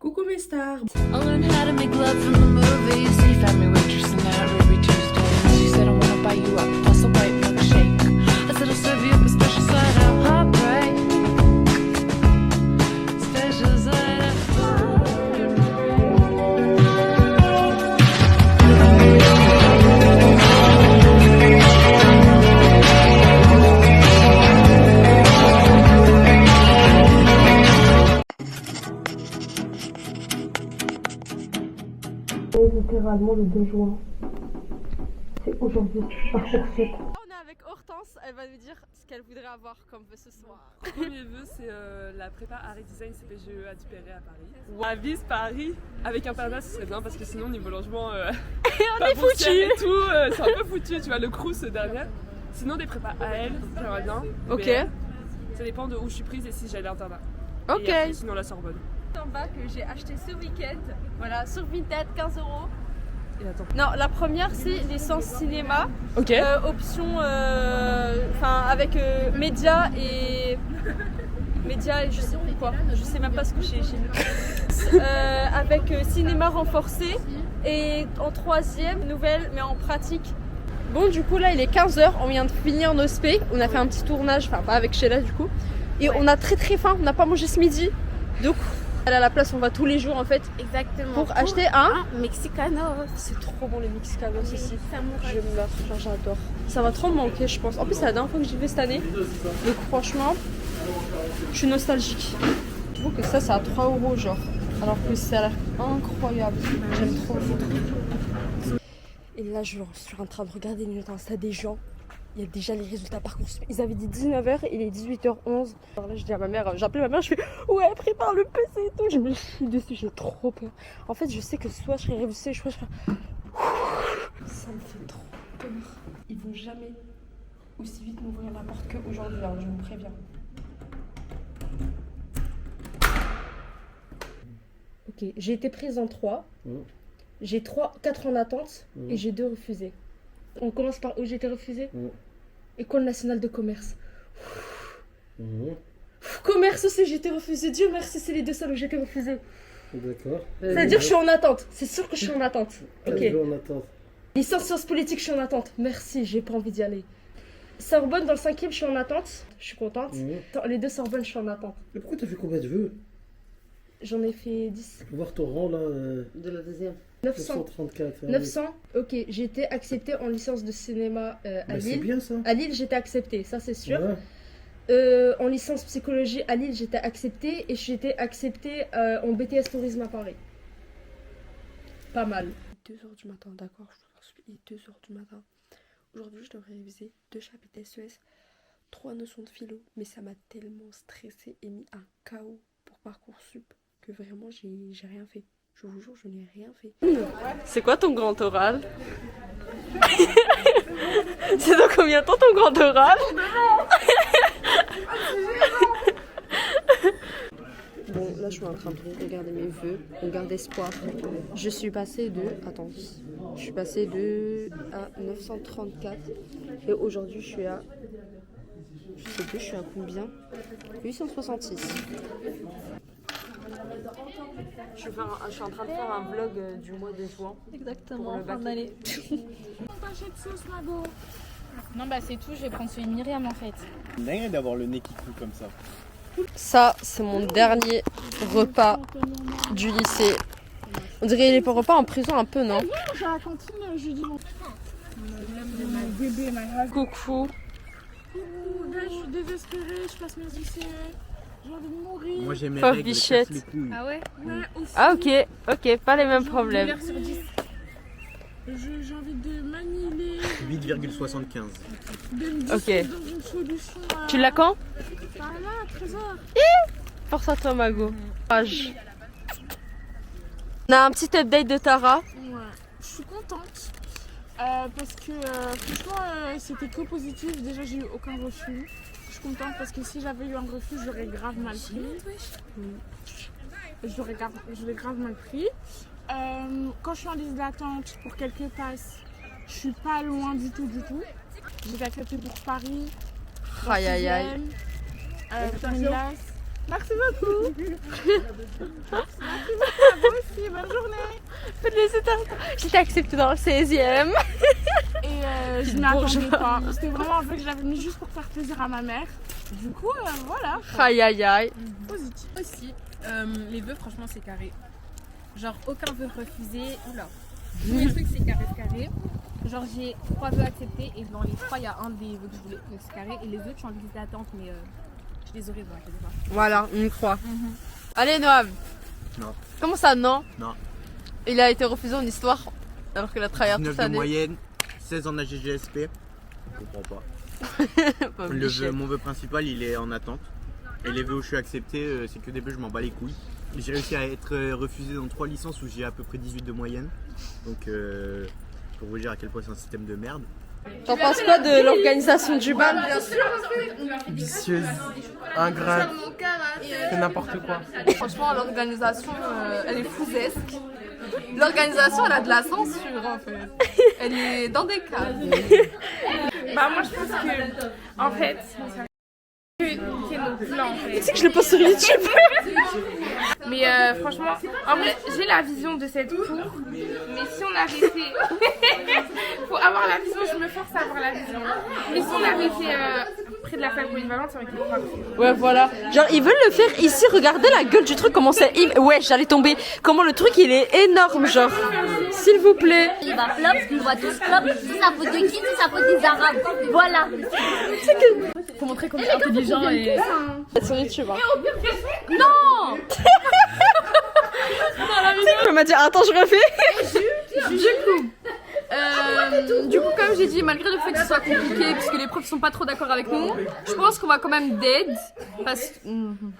Coucou mes stars. I learned how to make love from the movies. He found me waitressing at Ruby Tuesday. She said I wanna buy you up, toss a white milkshake. I said I'll serve you up a special side of heartbreak. Special side of heartbreak. Littéralement le 2 juin. C'est aujourd'hui. On est avec Hortense, elle va nous dire ce qu'elle voudrait avoir comme vœu ce soir. Premier vœu, c'est la prépa Art et Design CPGE à Dupéré à Paris. À Vise Paris, avec internat, ce serait bien parce que sinon, niveau logement, On est foutu. et tout, c'est un peu foutu. Tu vois, le Crous dernier. Sinon, des prépas AL, j'aimerais bien. Ok. Mais, ça dépend de où je suis prise et si j'ai l'internat. Ok. Et après, sinon, la Sorbonne. En bas que j'ai acheté ce week-end, voilà, sur Vinted, 15 €. Et attends. Non, la première c'est licence cinéma, Ok. option, enfin avec média et je sais plus quoi, je sais même pas ce que j'ai mis. Avec cinéma renforcé et en troisième nouvelle mais en pratique. Bon du coup là il est 15 h, on vient de finir nos spé, on a fait un petit tournage, enfin pas avec Sheila du coup, et on a très faim, on n'a pas mangé ce midi, donc à la place on va tous les jours en fait. Exactement. Pour acheter un Mexicano. C'est trop bon les Mexicanos ici. Samouraï. Je meurs, genre j'adore. Ça va trop me manquer je pense. En plus c'est la dernière fois que j'y vais cette année. Donc franchement, je suis nostalgique. Je trouve que ça c'est à 3 € genre. Alors que ça a l'air incroyable. J'aime trop. Et là je suis en train de regarder les notes Insta des gens. Il y a déjà les résultats Parcoursup. Ils avaient dit 19 h et il est 18 h 11. Alors là, je dis à ma mère, j'ai appelé ma mère, je fais ouais, prépare le PC et tout. Je me chie dessus, j'ai trop peur. En fait, je sais que soit je serai révulsée, soit je serai. Ça me fait trop peur. Ils vont jamais aussi vite m'ouvrir la porte qu'aujourd'hui, alors je vous préviens. Ok, j'ai été prise en 3. J'ai 4 en attente et j'ai 2 refusés. On commence par où j'ai été refusée. École nationale de commerce. Commerce aussi, j'ai été refusée. Dieu merci, c'est les deux seuls où j'ai été refusée. D'accord. C'est-à-dire que je suis en attente. C'est sûr que je suis en attente. Ok. En attente. Licence sciences politiques, je suis en attente. Merci, j'ai pas envie d'y aller. Sorbonne dans le 5e, je suis en attente. Je suis contente. Les 2 Sorbonne, je suis en attente. Mais pourquoi t'as fait combien de vœux? J'en ai fait 10. Faut voir ton rang là. De la deuxième. 900. 934. 900. Ok, j'ai été acceptée en licence de cinéma à Bah, c'est Lille. bien ça. À Lille, j'étais acceptée, ça c'est sûr. Ouais. En licence psychologie à Lille, j'étais acceptée et j'étais acceptée en BTS tourisme à Paris. Pas mal. 2 h du matin, d'accord, il est 2 h du matin. Aujourd'hui, je devrais réviser 2 chapitres SES, 3 notions de philo, mais ça m'a tellement stressée et mis un chaos pour Parcoursup que vraiment j'ai rien fait. Je vous jure, je n'ai rien fait. C'est quoi ton grand oral? C'est dans combien de temps ton grand oral? Bon, là je suis en train de regarder mes vœux, on garde espoir. Je suis passée de... Attends. Je suis passée de à 934 et aujourd'hui je suis à... Je sais plus, je suis à combien? 866. Je suis en train de faire un vlog du mois de juin. Exactement, fin d'année. Non bah c'est tout, je vais prendre celui de Myriam en fait. C'est dingue d'avoir le nez qui coule comme ça. Ça, c'est mon dernier repas du lycée. On dirait les repas en prison un peu, non? J'ai à la cantine jeudi. Coucou. Je suis désespérée, je passe mes lycées. J'ai envie de mourir. Moi j'ai mes Pauvre règles, bichette. casse les couilles. Ah ouais? Ouais, aussi. Ah ok, pas les mêmes problèmes. 9 sur 10. J'ai envie de m'annihiler, 8,75. de me Ok. dissoudre dans une solution. Tu l'as quand? Par là, trésor. Force à toi, Mago. Courage. On a un petit update de Tara. Ouais, je suis contente. Parce que franchement, c'était que positif. Déjà, j'ai eu aucun refus. Je suis contente parce que si j'avais eu un refus, j'aurais grave mal pris. J'aurais grave mal pris. Quand je suis en liste d'attente pour quelques passes, je suis pas loin du tout. J'ai été acceptée pour Paris, Aïe aïe aïe. Terminal, Merci beaucoup. Merci beaucoup à vous aussi, bonne journée. J'étais acceptée dans le 16e. Et je m'attendais pas. C'était vraiment un vœu que j'avais mis juste pour faire plaisir à ma mère. Du coup, voilà. Aïe aïe aïe. Positif. Aussi, les vœux, franchement, c'est carré. Genre, aucun vœu refusé. Oula. Tous les trucs, c'est carré. Genre, j'ai 3 vœux acceptés et dans les 3, il y a un des vœux que je voulais. Donc, c'est carré. Et les autres, je suis en liste d'attente, mais je les aurai, vous inquiétez pas. Voilà, on y croit. Allez Noam. Non. Comment ça non? Non. Il a été refusé en histoire alors qu'il a travaillé toute 9 de l'année. moyenne, 16 en AGGSP. Je comprends pas. Mon vœu principal, il est en attente. Et les vœux où je suis accepté, c'est que des vœux, je m'en bats les couilles. J'ai réussi à être refusé dans 3 licences où j'ai à peu près 18 de moyenne. Donc, pour vous dire à quel point c'est un système de merde. T'en penses quoi de l'organisation du bal? Vicieuse, ingrate, c'est n'importe quoi. Franchement, l'organisation, elle est fouzesque. L'organisation, elle a de la censure en fait. Elle est dans des cadres. Bah, moi, je pense que, en fait, c'est nos plans en fait. Tu sais que je le poste sur YouTube. Mais franchement, en vrai, j'ai la vision de cette cour. Mais si on arrêtait. Faut avoir la vision, je me force à avoir la vision. Mais si on arrêtait près de la fac polyvalente, ça aurait été parfait. Ouais voilà. Genre ils veulent le faire ici, regardez la gueule du truc, comment c'est. Ouais j'allais tomber. Comment le truc il est énorme genre. S'il vous plaît. Il va flop, on va tous flop. Si ça faute de qui, si ça faute des arabes. Voilà. Faut montrer qu'on est intelligent et. Sur YouTube. Hein. Non. Elle m'a dit attends je refais. Du coup, comme j'ai dit, malgré le fait que ce soit compliqué, parce que les profs sont pas trop d'accord avec nous, je pense qu'on va quand même dead. Parce que.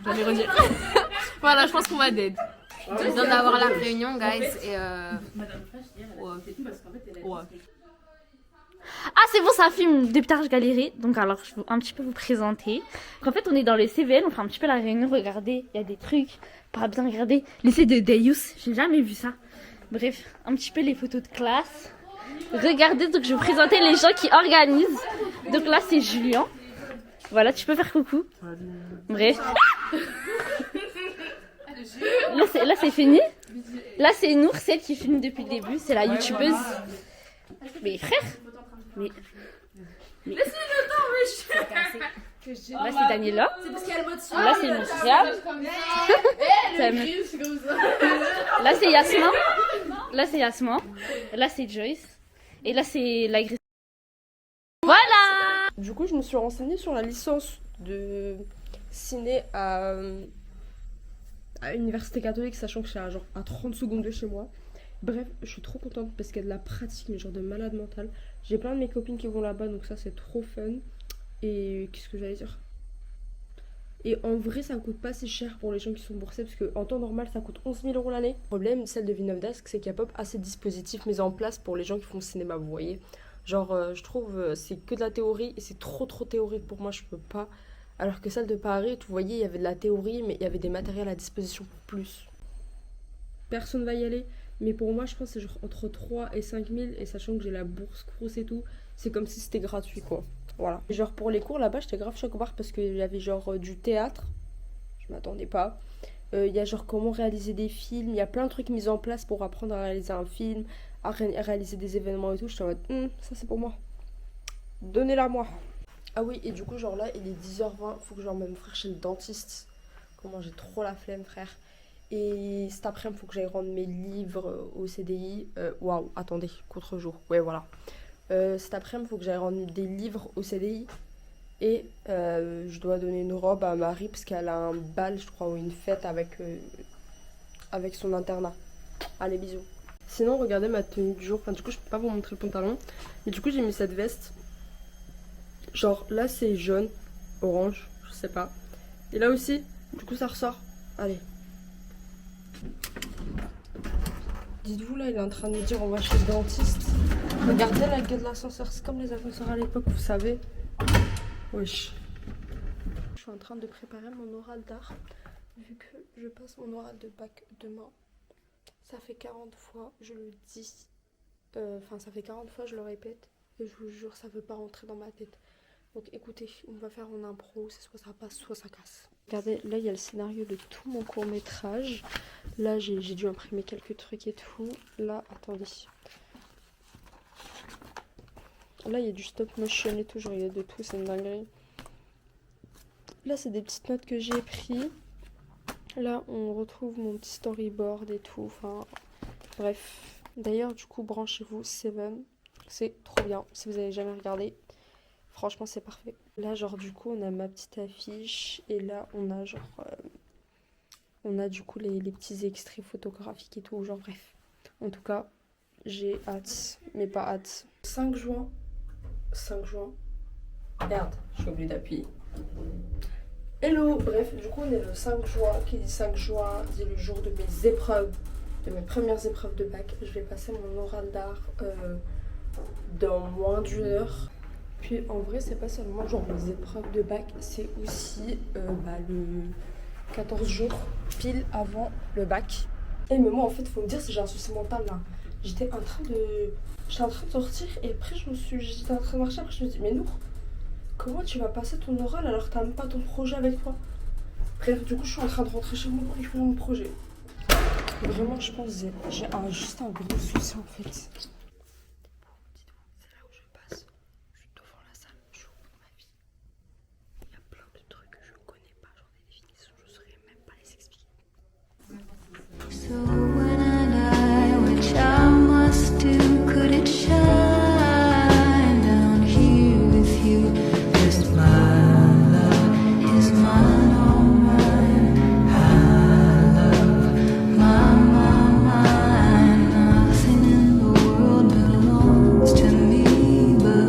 J'allais redire. Voilà, je pense qu'on va dead. Je viens d'avoir la réunion, guys. Et ouais. Ah, c'est bon, ça filme. Depuis tard, je galérais. Donc, alors, je vais un petit peu vous présenter. En fait, on est dans les CVL, on fait un petit peu la réunion. Regardez, il y a des trucs pas bien. Regardez, l'essai de Deus, j'ai jamais vu ça. Bref, un petit peu les photos de classe. Regardez, donc je vais vous présenter les gens qui organisent. Donc là, c'est Julien. Voilà, tu peux faire coucou. Bref. Là, c'est fini. Là, c'est Nour, celle qui filme depuis le début. C'est la youtubeuse. Mais frère. Mais... Laissez-le temps, mais là, c'est Daniela. Là, c'est Myriam. Là, c'est Yasmin. Là, c'est Yasmin. Là, c'est Joyce. Et là, c'est l'agresseur. Voilà! Du coup, je me suis renseignée sur la licence de ciné à l'université catholique, sachant que c'est à 30 secondes de chez moi. Bref, je suis trop contente parce qu'il y a de la pratique, mais genre de malade mental. J'ai plein de mes copines qui vont là-bas, donc ça, c'est trop fun. Et qu'est-ce que j'allais dire? Et en vrai, ça coûte pas si cher pour les gens qui sont boursés, parce qu'en temps normal, ça coûte 11 000 € l'année. Le problème, celle de Villeneuve d'Ascq, c'est qu'il n'y a pas assez de dispositifs mis en place pour les gens qui font cinéma, vous voyez. Genre, je trouve, c'est que de la théorie, et c'est trop théorique pour moi, je peux pas. Alors que celle de Paris, vous voyez, il y avait de la théorie, mais il y avait des matériels à disposition pour plus. Personne va y aller, mais pour moi, je pense que c'est genre entre 3 et 5 000, et sachant que j'ai la bourse Crous et tout, c'est comme si c'était gratuit, quoi. Voilà. Genre pour les cours là-bas, j'étais grave choquée parce qu'il y avait genre du théâtre. Je m'attendais pas. Il y a genre comment réaliser des films. Il y a plein de trucs mis en place pour apprendre à réaliser un film, à réaliser des événements et tout. J'étais en mode, ça c'est pour moi. Donnez-la moi. Ah oui, et du coup, genre là, il est 10h20. Faut que j'emmène mon frère chez le dentiste. Comment j'ai trop la flemme, frère. Et cet après-midi, faut que j'aille rendre mes livres au CDI. Waouh, attendez, contre-jour. Ouais, voilà. Cet après-midi, il faut que j'aille rendre des livres au CDI. Et je dois donner une robe à Marie parce qu'elle a un bal, je crois, ou une fête avec son internat. Allez, bisous. Sinon, regardez ma tenue du jour. Enfin, du coup, je peux pas vous montrer le pantalon. Mais du coup, j'ai mis cette veste. Genre, là, c'est jaune, orange, je sais pas. Et là aussi, du coup, ça ressort. Allez. Dites-vous, là, il est en train de me dire on va chez le dentiste. Regardez la gueule de l'ascenseur, c'est comme les ascenseurs à l'époque, vous savez. Wesh. Je suis en train de préparer mon oral d'art. Vu que je passe mon oral de bac demain, ça fait 40 fois, je le dis. Enfin, ça fait 40 fois, je le répète. Et je vous jure, ça veut pas rentrer dans ma tête. Donc écoutez, on va faire en impro, c'est soit ça passe, soit ça casse. Regardez, là il y a le scénario de tout mon court-métrage. Là j'ai dû imprimer quelques trucs et tout. Là, attendez. Là il y a du stop motion et tout, genre il y a de tout, c'est une dinguerie. Là c'est des petites notes que j'ai prises. Là on retrouve mon petit storyboard et tout, enfin bref. D'ailleurs du coup branchez-vous, Seven, c'est trop bien. Si vous avez jamais regardé, franchement c'est parfait. Là genre du coup on a ma petite affiche et là on a genre on a du coup les petits extraits photographiques et tout, genre bref. En tout cas j'ai hâte, mais pas hâte. 5 juin. Merde, j'ai oublié d'appuyer. Hello, bref, du coup on est le 5 juin. Qui dit 5 juin dit le jour de mes épreuves, de mes premières épreuves de bac. Je vais passer mon oral d'art dans moins d'1 heure. Puis en vrai c'est pas seulement genre mes épreuves de bac, c'est aussi le 14 jours pile avant le bac. Et mais moi en fait faut me dire si j'ai un souci mental là. J'étais en train de sortir et après j'étais en train de marcher, après je me dis mais Nour, comment tu vas passer ton oral alors que t'as même pas ton projet avec toi? Bref, du coup je suis en train de rentrer chez moi pour écrire mon projet. Vraiment je pense que j'ai juste un gros souci en fait. C'est là où je passe, je suis devant la salle, je ouvre ma vie. Il y a plein de trucs que je connais pas, genre des définitions, je saurais même pas les expliquer. So when I die, which I must do, could it shine down here with you? Just my love is mine, all mine. I love mine. Nothing in the world belongs to me but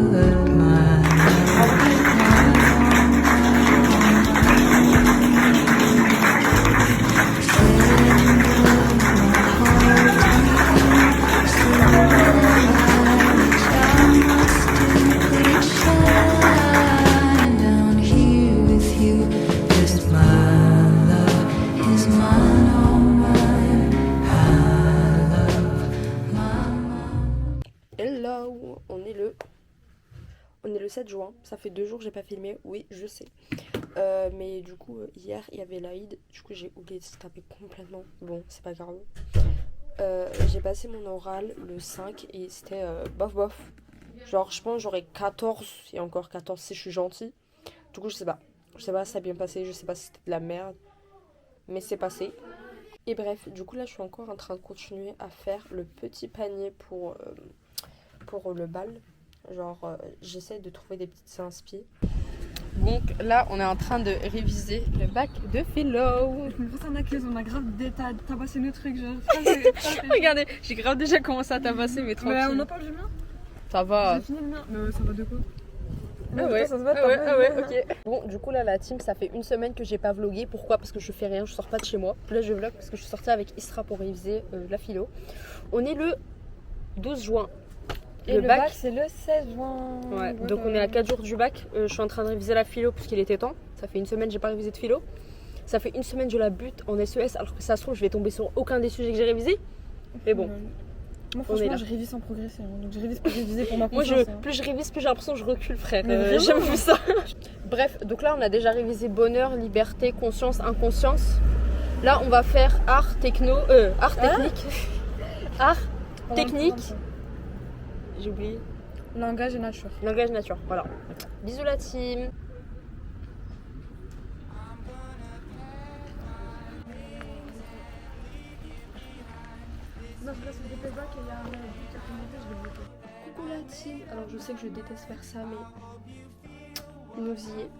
Hello, on est le 7 juin, ça fait 2 jours que j'ai pas filmé, oui je sais. Mais du coup hier il y avait l'Aïd, du coup j'ai oublié de se taper complètement, bon c'est pas grave. J'ai passé mon oral le 5 et c'était bof bof. Genre je pense j'aurais 14 et encore 14 si je suis gentille. Du coup je sais pas si ça a bien passé, je sais pas si c'était de la merde. Mais c'est passé. Et bref, du coup là je suis encore en train de continuer à faire le petit panier pour le bal. Genre j'essaie de trouver des petites inspi. Donc là on est en train de réviser le bac de philo. Je me fais on a grave tabassé nos trucs genre. Regardez, j'ai grave déjà commencé à tabasser mais tranquille. Mais on en parle du mien. Ça va. J'ai fini le mien. Mais ça va de quoi? Ah ouais, ok. Bon, du coup là la team, ça fait 1 semaine que j'ai pas vlogué. Pourquoi? Parce que je fais rien, je sors pas de chez moi. Là je vlog parce que je suis sortie avec Isra pour réviser la philo. On est le 12 juin. Et le bac c'est le 16 juin. Ouais, donc on est à 4 jours du bac. Je suis en train de réviser la philo parce qu'il était temps. Ça fait 1 semaine que j'ai pas révisé de philo. Ça fait 1 semaine que je la bute en SES alors que ça se trouve je vais tomber sur aucun des sujets que j'ai révisé. Mais bon. Moi franchement je révise sans progresser, hein. Donc je révise pour réviser pour ma conscience. Moi plus je révise plus j'ai l'impression que je recule frère, j'aime plus ça. Bref, donc là on a déjà révisé bonheur, liberté, conscience, inconscience. Là on va faire art technique. Art technique. J'ai oublié. Langage et nature. Langage nature, voilà. Bisous la team. Coucou la team, alors je sais que je déteste faire ça mais nous y est.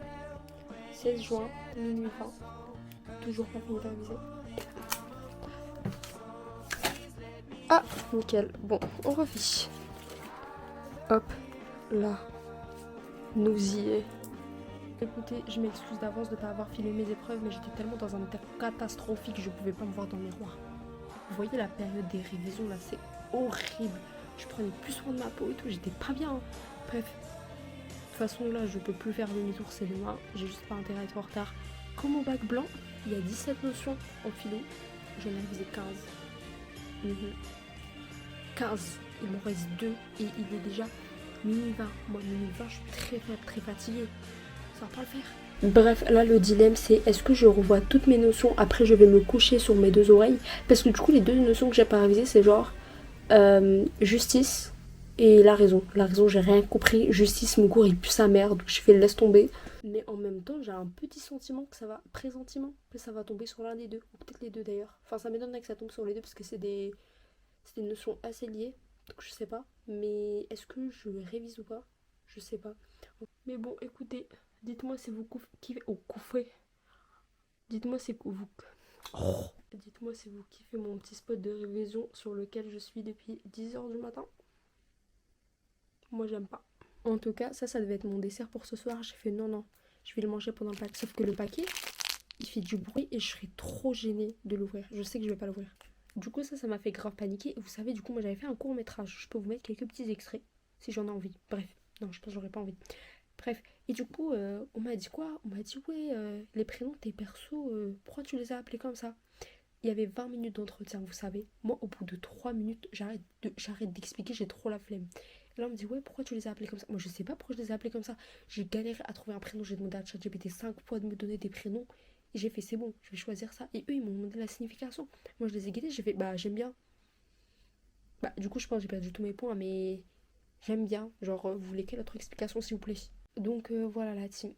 16 juin, minuit 20. Toujours pas fini de réviser. Ah, nickel. Bon, on refit. Hop, là. Nous y est. Écoutez, je m'excuse d'avance de ne pas avoir filmé mes épreuves, mais j'étais tellement dans un état catastrophique que je pouvais pas me voir dans le miroir. Vous voyez la période des révisions là, c'est horrible. Je prenais plus soin de ma peau et tout, j'étais pas bien. Hein. Bref, de toute façon là, je peux plus faire demi-tour, c'est demain. J'ai juste pas intérêt à être en retard. Comme au bac blanc, il y a 17 notions en philo. J'en ai révisé 15. 15. Il m'en reste 2 et il est déjà minuit 20. Moi, minuit 20, je suis très faible, très fatiguée. Ça va pas le faire. Bref, là le dilemme c'est est-ce que je revois toutes mes notions, après je vais me coucher sur mes 2 oreilles, parce que du coup les 2 notions que j'ai pas révisées c'est genre justice et la raison. La raison j'ai rien compris, justice mon cours il pue sa mère donc je fais laisse tomber. Mais en même temps j'ai un petit sentiment que ça va, pressentiment que ça va tomber sur l'un des deux, ou peut-être les deux d'ailleurs. Enfin ça m'étonnerait que ça tombe sur les deux parce que c'est des notions assez liées, donc je sais pas. Mais est-ce que je révise ou pas? Je sais pas. Mais bon écoutez, dites-moi si vous kiffez. Oh, kiffez. Dites-moi si vous. Oh. Dites-moi si vous kiffez mon petit spot de révision sur lequel je suis depuis 10h du matin. Moi j'aime pas. En tout cas, ça devait être mon dessert pour ce soir. J'ai fait non, je vais le manger pendant le pack. Sauf que le paquet, il fait du bruit et je serais trop gênée de l'ouvrir. Je sais que je vais pas l'ouvrir. Du coup, ça m'a fait grave paniquer. Et vous savez, du coup, moi j'avais fait un court métrage. Je peux vous mettre quelques petits extraits si j'en ai envie. Bref, non, je pense que j'aurais pas envie. Bref, et du coup, on m'a dit quoi? On m'a dit, ouais, les prénoms de tes persos, pourquoi tu les as appelés comme ça? Il y avait 20 minutes d'entretien, vous savez. Moi, au bout de 3 minutes, j'arrête d'expliquer, j'ai trop la flemme. Et là, on me dit, ouais, pourquoi tu les as appelés comme ça? Moi, je sais pas pourquoi je les ai appelés comme ça. J'ai galéré à trouver un prénom, j'ai demandé à ChatGPT 5 fois de me donner des prénoms. Et j'ai fait, c'est bon, je vais choisir ça. Et eux, ils m'ont demandé la signification. Moi, je les ai guidés, j'ai fait, bah, j'aime bien. Bah, du coup, je pense que j'ai perdu tous mes points, mais j'aime bien. Genre, vous voulez quelle autre explication, s'il vous plaît? Donc voilà la team,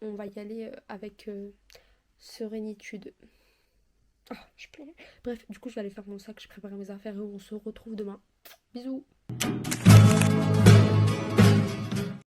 on va y aller avec sérénitude. Ah, je plais. Bref, du coup je vais aller faire mon sac, je prépare mes affaires et on se retrouve demain. Bisous.